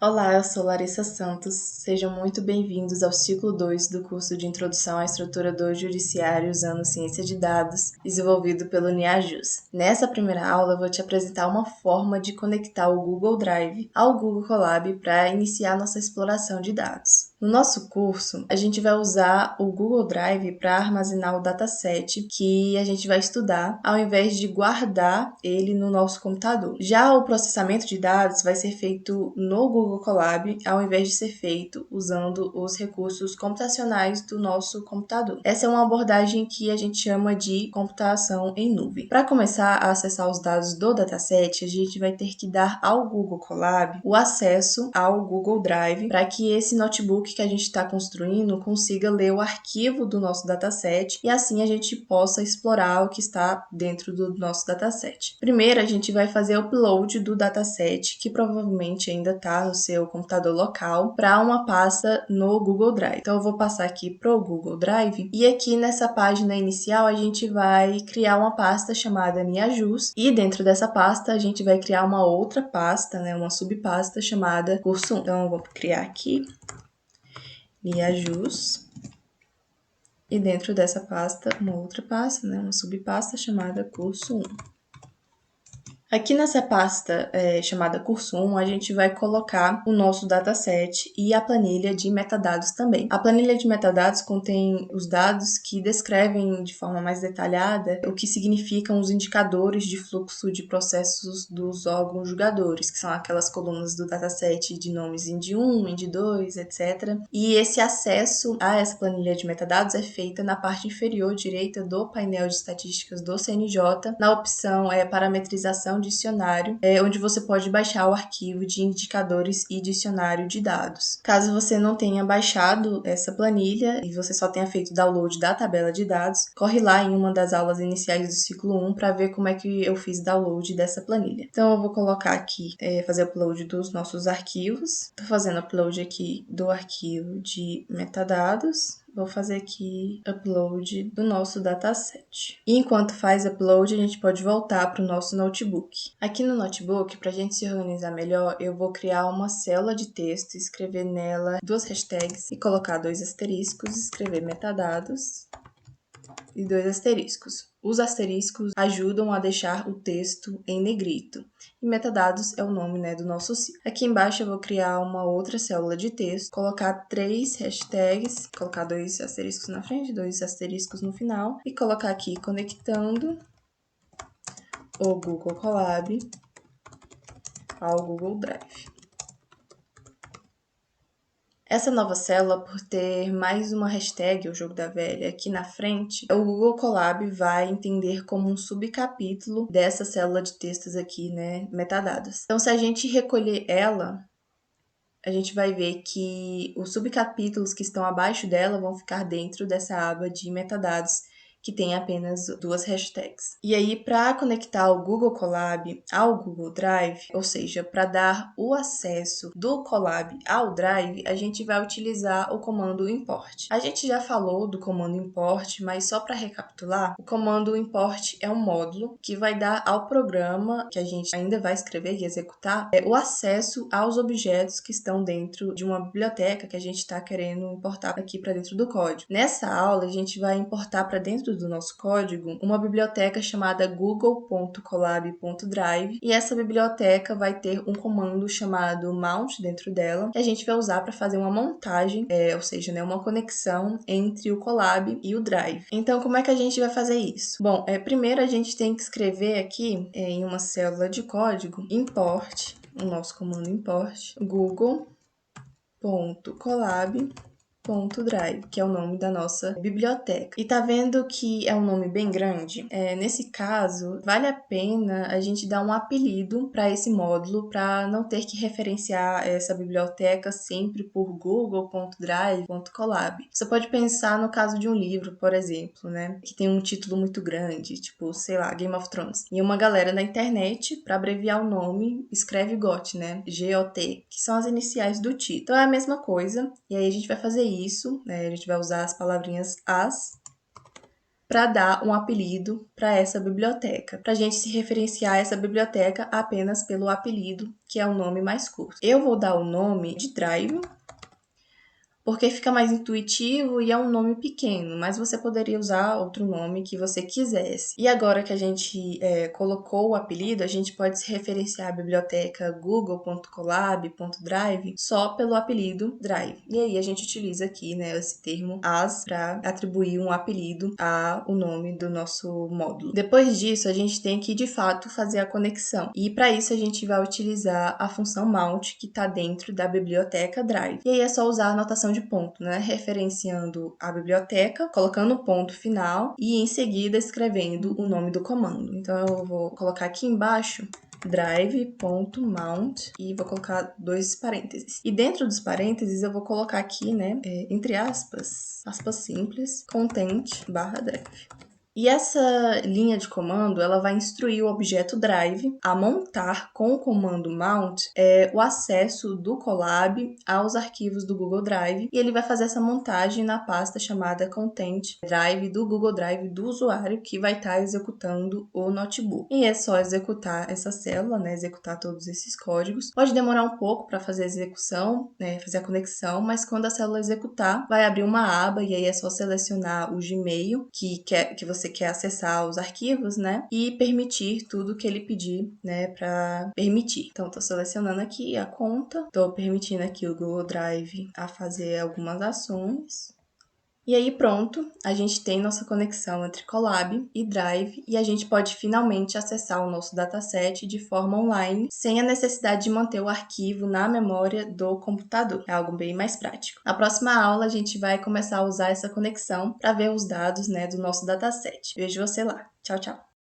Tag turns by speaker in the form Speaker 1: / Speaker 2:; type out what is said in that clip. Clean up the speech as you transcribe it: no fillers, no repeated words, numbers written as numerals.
Speaker 1: Olá, eu sou Larissa Santos. Sejam muito bem-vindos ao ciclo 2 do curso de Introdução à Estrutura do Judiciário usando Ciência de Dados, desenvolvido pelo NIAJUS. Nessa primeira aula, eu vou te apresentar uma forma de conectar o Google Drive ao Google Colab para iniciar nossa exploração de dados. No nosso curso, a gente vai usar o Google Drive para armazenar o dataset que a gente vai estudar, ao invés de guardar ele no nosso computador. Já o processamento de dados vai ser feito no Google Colab, ao invés de ser feito usando os recursos computacionais do nosso computador. Essa é uma abordagem que a gente chama de computação em nuvem. Para começar a acessar os dados do dataset, a gente vai ter que dar ao Google Colab o acesso ao Google Drive para que esse notebook que a gente está construindo consiga ler o arquivo do nosso dataset e assim a gente possa explorar o que está dentro do nosso dataset. Primeiro, a gente vai fazer o upload do dataset, que provavelmente ainda está no seu computador local, para uma pasta no Google Drive. Então, eu vou passar aqui para o Google Drive e aqui nessa página inicial a gente vai criar uma pasta chamada NIAJUS e dentro dessa pasta a gente vai criar uma outra pasta, uma subpasta chamada Curso 1. Então, eu vou criar aqui NIAJUS e dentro dessa pasta uma outra pasta, uma subpasta chamada Curso 1. Aqui nessa pasta chamada Curso 1, a gente vai colocar o nosso dataset e a planilha de metadados também. A planilha de metadados contém os dados que descrevem de forma mais detalhada o que significam os indicadores de fluxo de processos dos órgãos julgadores, que são aquelas colunas do dataset de nomes IND1, IND2, etc. E esse acesso a essa planilha de metadados é feita na parte inferior direita do painel de estatísticas do CNJ, na opção parametrização dicionário, onde você pode baixar o arquivo de indicadores e dicionário de dados. Caso você não tenha baixado essa planilha e você só tenha feito download da tabela de dados, corre lá em uma das aulas iniciais do ciclo 1 para ver como é que eu fiz download dessa planilha. Então eu vou colocar aqui, fazer upload dos nossos arquivos. Estou fazendo upload aqui do arquivo de metadados. Vou fazer aqui upload do nosso dataset. E enquanto faz upload, a gente pode voltar para o nosso notebook. Aqui no notebook, para a gente se organizar melhor, eu vou criar uma célula de texto, escrever nela 2 hashtags e colocar 2 asteriscos, escrever metadados e 2 asteriscos. Os asteriscos ajudam a deixar o texto em negrito. E metadados é o nome do nosso ciclo. Aqui embaixo eu vou criar uma outra célula de texto, colocar 3 hashtags, colocar 2 asteriscos na frente, 2 asteriscos no final, e colocar aqui conectando o Google Colab ao Google Drive. Essa nova célula, por ter mais uma hashtag, o jogo da velha, aqui na frente, o Google Colab vai entender como um subcapítulo dessa célula de textos aqui, metadados. Então, se a gente recolher ela, a gente vai ver que os subcapítulos que estão abaixo dela vão ficar dentro dessa aba de metadados, que tem apenas 2 hashtags. E aí, para conectar o Google Colab ao Google Drive, ou seja, para dar o acesso do Colab ao Drive, a gente vai utilizar o comando import. A gente já falou do comando import, mas só para recapitular, o comando import é um módulo que vai dar ao programa que a gente ainda vai escrever e executar o acesso aos objetos que estão dentro de uma biblioteca que a gente está querendo importar aqui para dentro do código. Nessa aula, a gente vai importar para dentro do nosso código uma biblioteca chamada google.colab.drive e essa biblioteca vai ter um comando chamado mount dentro dela que a gente vai usar para fazer uma montagem, ou seja, uma conexão entre o Colab e o Drive. Então, como é que a gente vai fazer isso? Bom, primeiro a gente tem que escrever aqui em uma célula de código import, o nosso comando import, google.colab.drive, que é o nome da nossa biblioteca. E tá vendo que é um nome bem grande? Nesse caso, vale a pena a gente dar um apelido para esse módulo, para não ter que referenciar essa biblioteca sempre por google.drive.colab. Você pode pensar no caso de um livro, por exemplo, que tem um título muito grande, tipo, sei lá, Game of Thrones. E uma galera na internet, para abreviar o nome, escreve GOT, G-O-T, que são as iniciais do título. Então é a mesma coisa, e aí a gente vai fazer isso, a gente vai usar as palavrinhas as para dar um apelido para essa biblioteca, para a gente se referenciar a essa biblioteca apenas pelo apelido, que é o nome mais curto. Eu vou dar o nome de Drive, porque fica mais intuitivo e é um nome pequeno, mas você poderia usar outro nome que você quisesse. E agora que a gente colocou o apelido, a gente pode se referenciar à biblioteca google.colab.drive só pelo apelido Drive. E aí a gente utiliza aqui, né, esse termo as para atribuir um apelido ao nome do nosso módulo. Depois disso, a gente tem que, de fato, fazer a conexão. E para isso, a gente vai utilizar a função mount, que está dentro da biblioteca Drive. E aí é só usar a anotação de ponto, né? Referenciando a biblioteca, colocando o ponto final e em seguida escrevendo o nome do comando. Então eu vou colocar aqui embaixo drive.mount e vou colocar 2 parênteses. E dentro dos parênteses eu vou colocar aqui, né, entre aspas simples, content/drive. E essa linha de comando, ela vai instruir o objeto Drive a montar com o comando mount o acesso do Colab aos arquivos do Google Drive, e ele vai fazer essa montagem na pasta chamada Content Drive do Google Drive do usuário que vai estar executando o notebook. E é só executar essa célula, né, executar todos esses códigos. Pode demorar um pouco para fazer a execução, né, fazer a conexão, mas quando a célula executar, vai abrir uma aba e aí é só selecionar o Gmail que você quer acessar os arquivos, né? E permitir tudo que ele pedir, né, para permitir. Então, tô selecionando aqui a conta, tô permitindo aqui o Google Drive a fazer algumas ações. E aí pronto, a gente tem nossa conexão entre Colab e Drive e a gente pode finalmente acessar o nosso dataset de forma online, sem a necessidade de manter o arquivo na memória do computador. É algo bem mais prático. Na próxima aula, a gente vai começar a usar essa conexão para ver os dados, né, do nosso dataset. Vejo você lá. Tchau, tchau!